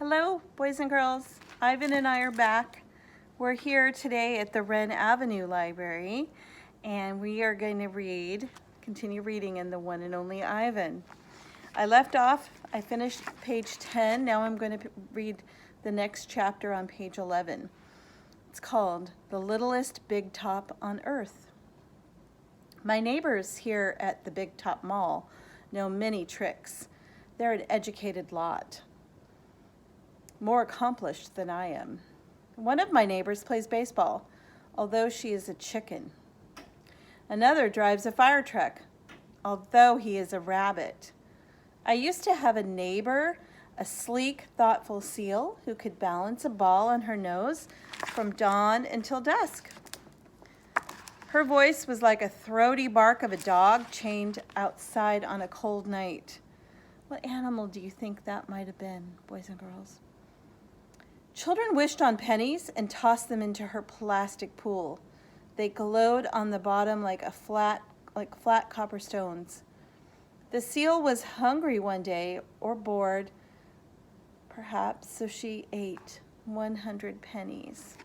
Hello, boys and girls. Ivan and I are back. We're here today at the Wren Avenue Library, and we are going to continue reading in the one and only Ivan. I finished page 10. Now I'm going to read the next chapter on page 11. It's called The Littlest Big Top on Earth. My neighbors here at the Big Top Mall know many tricks. They're an educated lot, more accomplished than I am. One of my neighbors plays baseball, although she is a chicken. Another drives a fire truck, although he is a rabbit. I used to have a neighbor, a sleek, thoughtful seal who could balance a ball on her nose from dawn until dusk. Her voice was like a throaty bark of a dog chained outside on a cold night. What animal do you think that might have been, boys and girls? Children wished on pennies and tossed them into her plastic pool. They glowed on the bottom like flat copper stones. The seal was hungry one day, or bored, perhaps, so she ate 100 pennies.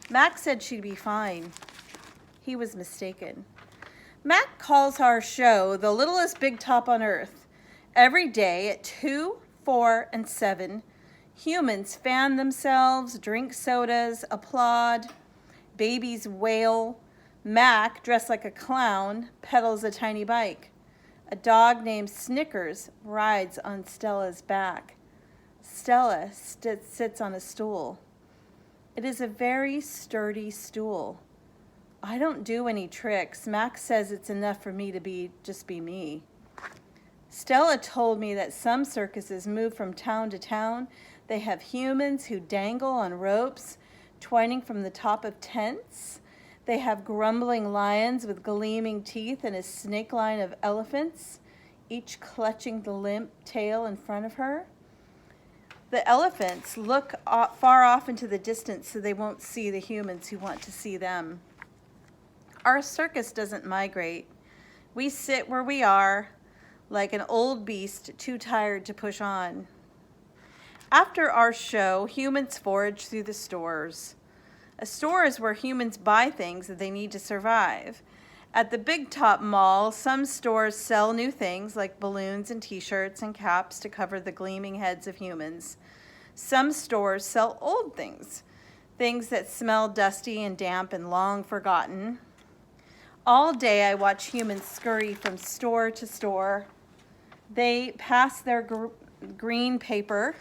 Mac said she'd be fine. He was mistaken. Mac calls our show The Littlest Big Top on Earth. Every day at 2, 4, and 7, humans fan themselves, drink sodas, applaud, babies wail. Mac, dressed like a clown, pedals a tiny bike. A dog named Snickers rides on Stella's back. Stella sits on a stool. It is a very sturdy stool. I don't do any tricks. Mac says it's enough for me to just be me. Stella told me that some circuses move from town to town. They have humans who dangle on ropes, twining from the top of tents. They have grumbling lions with gleaming teeth and a snake line of elephants, each clutching the limp tail in front of her. The elephants look far off into the distance so they won't see the humans who want to see them. Our circus doesn't migrate. We sit where we are, like an old beast too tired to push on. After our show, humans forage through the stores. A store is where humans buy things that they need to survive. At the Big Top Mall, some stores sell new things like balloons and t-shirts and caps to cover the gleaming heads of humans. Some stores sell old things, things that smell dusty and damp and long forgotten. All day I watch humans scurry from store to store. They pass their green paper,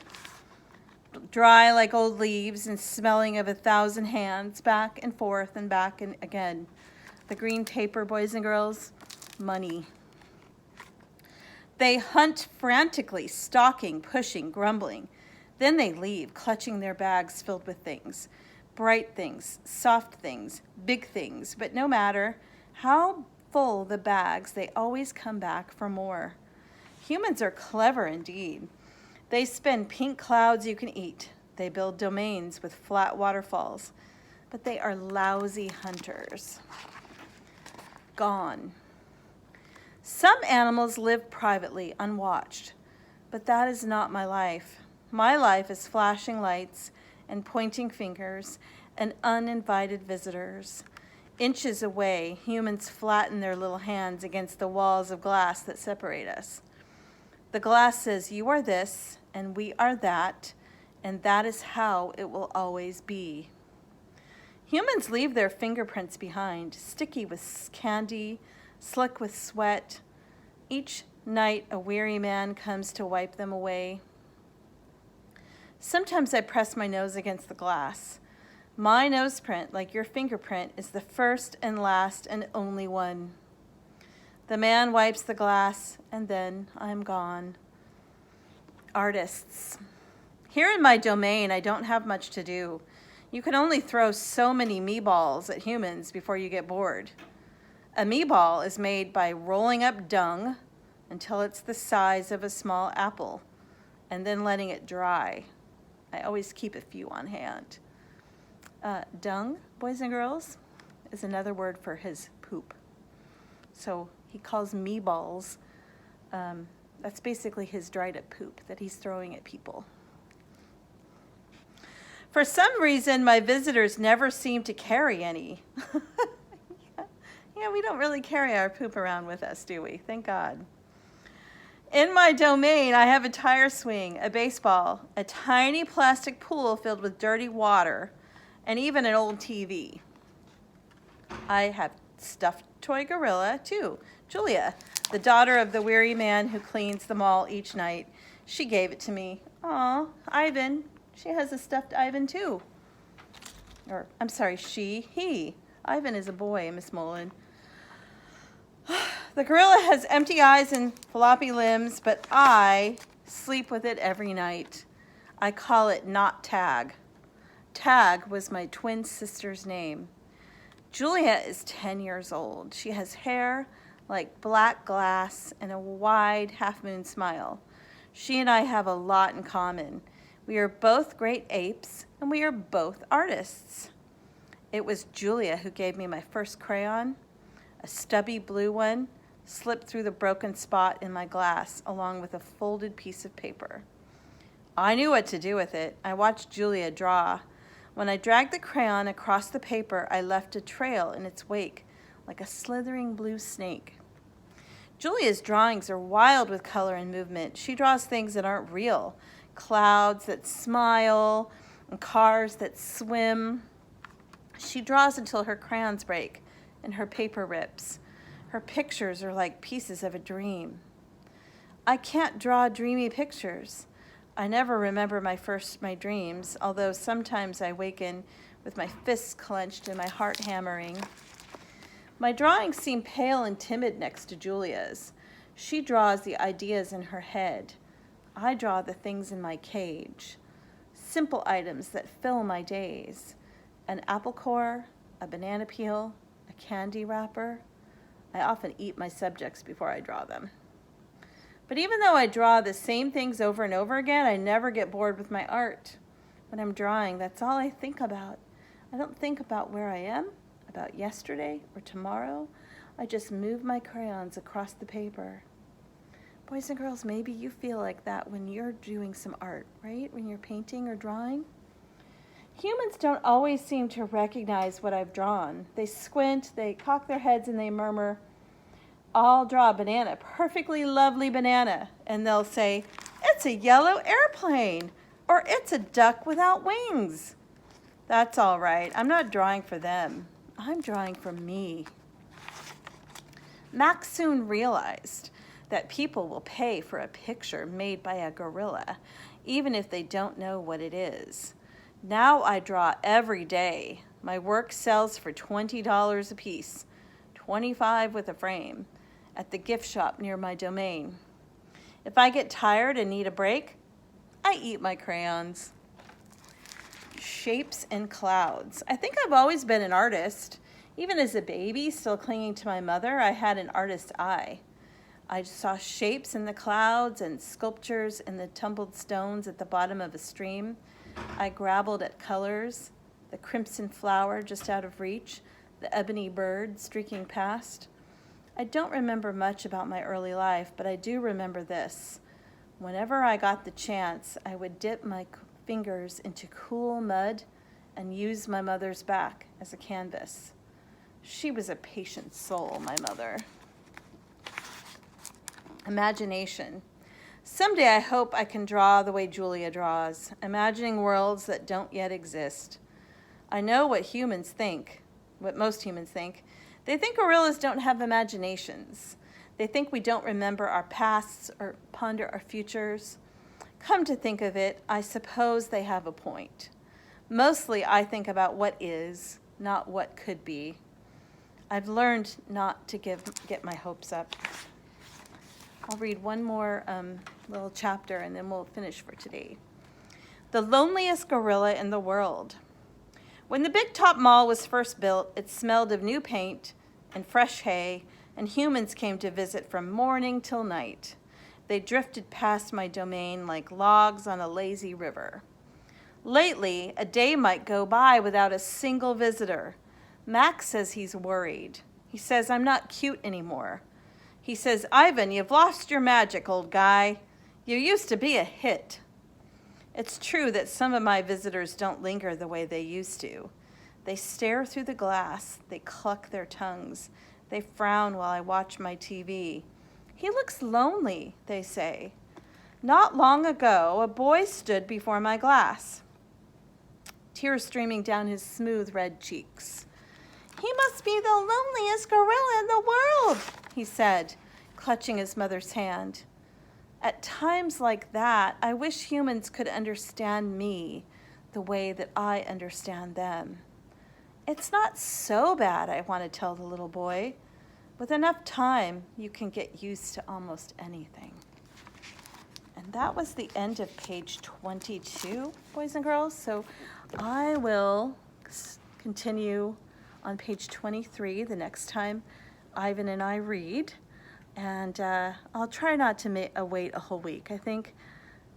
dry like old leaves and smelling of 1,000 hands, back and forth and back and again. The green paper, boys and girls, money. They hunt frantically, stalking, pushing, grumbling. Then they leave, clutching their bags filled with things, bright things, soft things, big things. But no matter how full the bags, they always come back for more. Humans are clever indeed. They spin pink clouds you can eat. They build domains with flat waterfalls. But they are lousy hunters. Gone. Some animals live privately, unwatched. But that is not my life. My life is flashing lights and pointing fingers and uninvited visitors. Inches away, humans flatten their little hands against the walls of glass that separate us. The glass says, you are this, and we are that, and that is how it will always be. Humans leave their fingerprints behind, sticky with candy, slick with sweat. Each night, a weary man comes to wipe them away. Sometimes I press my nose against the glass. My noseprint, like your fingerprint, is the first and last and only one. The man wipes the glass, and then I'm gone. Artists. Here in my domain, I don't have much to do. You can only throw so many meatballs at humans before you get bored. A meatball is made by rolling up dung until it's the size of a small apple, and then letting it dry. I always keep a few on hand. Dung, boys and girls, is another word for his poop. So he calls meatballs That's basically his dried up poop that he's throwing at people. For some reason, my visitors never seem to carry any. Yeah, we don't really carry our poop around with us, do we? Thank God. In my domain, I have a tire swing, a baseball, a tiny plastic pool filled with dirty water, and even an old TV. I have stuffed toy gorilla, too. Julia, the daughter of the weary man who cleans the mall each night. She gave it to me. Aw, Ivan. She has a stuffed Ivan, too. Or, I'm sorry, he. Ivan is a boy, Miss Mullen. The gorilla has empty eyes and floppy limbs, but I sleep with it every night. I call it Not Tag. Tag was my twin sister's name. Julia is 10 years old. She has hair like black glass and a wide half-moon smile. She and I have a lot in common. We are both great apes, and we are both artists. It was Julia who gave me my first crayon, a stubby blue one, slipped through the broken spot in my glass, along with a folded piece of paper. I knew what to do with it. I watched Julia draw. When I dragged the crayon across the paper, I left a trail in its wake, like a slithering blue snake. Julia's drawings are wild with color and movement. She draws things that aren't real. Clouds that smile, and cars that swim. She draws until her crayons break and her paper rips. Her pictures are like pieces of a dream. I can't draw dreamy pictures. I never remember my dreams, although sometimes I waken with my fists clenched and my heart hammering. My drawings seem pale and timid next to Julia's. She draws the ideas in her head. I draw the things in my cage. Simple items that fill my days. An apple core, a banana peel, a candy wrapper. I often eat my subjects before I draw them. But even though I draw the same things over and over again, I never get bored with my art. When I'm drawing, that's all I think about. I don't think about where I am, about yesterday or tomorrow. I just move my crayons across the paper. Boys and girls, maybe you feel like that when you're doing some art, right? When you're painting or drawing. Humans don't always seem to recognize what I've drawn. They squint, they cock their heads, and they murmur, I'll draw a banana, perfectly lovely banana. And they'll say, it's a yellow airplane, or it's a duck without wings. That's all right. I'm not drawing for them. I'm drawing for me. Max soon realized that people will pay for a picture made by a gorilla, even if they don't know what it is. Now I draw every day. My work sells for $20 a piece, $25 with a frame, at the gift shop near my domain. If I get tired and need a break, I eat my crayons. Shapes and clouds. I think I've always been an artist. Even as a baby, still clinging to my mother, I had an artist's eye. I saw shapes in the clouds and sculptures in the tumbled stones at the bottom of a stream. I grabbled at colors, the crimson flower just out of reach, the ebony bird streaking past. I don't remember much about my early life, but I do remember this. Whenever I got the chance, I would dip my fingers into cool mud and use my mother's back as a canvas. She was a patient soul, my mother. Imagination. Someday I hope I can draw the way Julia draws, imagining worlds that don't yet exist. I know what humans think, what most humans think. They think gorillas don't have imaginations. They think we don't remember our pasts or ponder our futures. Come to think of it, I suppose they have a point. Mostly I think about what is, not what could be. I've learned not to get my hopes up. I'll read one more little chapter and then we'll finish for today. The loneliest gorilla in the world. When the Big Top Mall was first built, it smelled of new paint and fresh hay, and humans came to visit from morning till night. They drifted past my domain like logs on a lazy river. Lately, a day might go by without a single visitor. Max says he's worried. He says I'm not cute anymore. He says, "Ivan, you've lost your magic, old guy. You used to be a hit." It's true that some of my visitors don't linger the way they used to. They stare through the glass. They cluck their tongues. They frown while I watch my TV. "He looks lonely," they say. Not long ago, a boy stood before my glass, tears streaming down his smooth red cheeks. "He must be the loneliest gorilla in the world," he said, clutching his mother's hand. At times like that, I wish humans could understand me the way that I understand them. "It's not so bad," I want to tell the little boy. "With enough time, you can get used to almost anything." And that was the end of page 22, boys and girls. So I will continue on page 23 the next time Ivan and I read. And I'll try not to wait a whole week. I think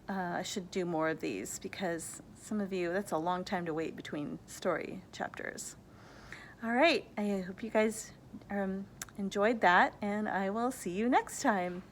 I should do more of these because some of you, that's a long time to wait between story chapters. All right, I hope you guys enjoyed that, and I will see you next time.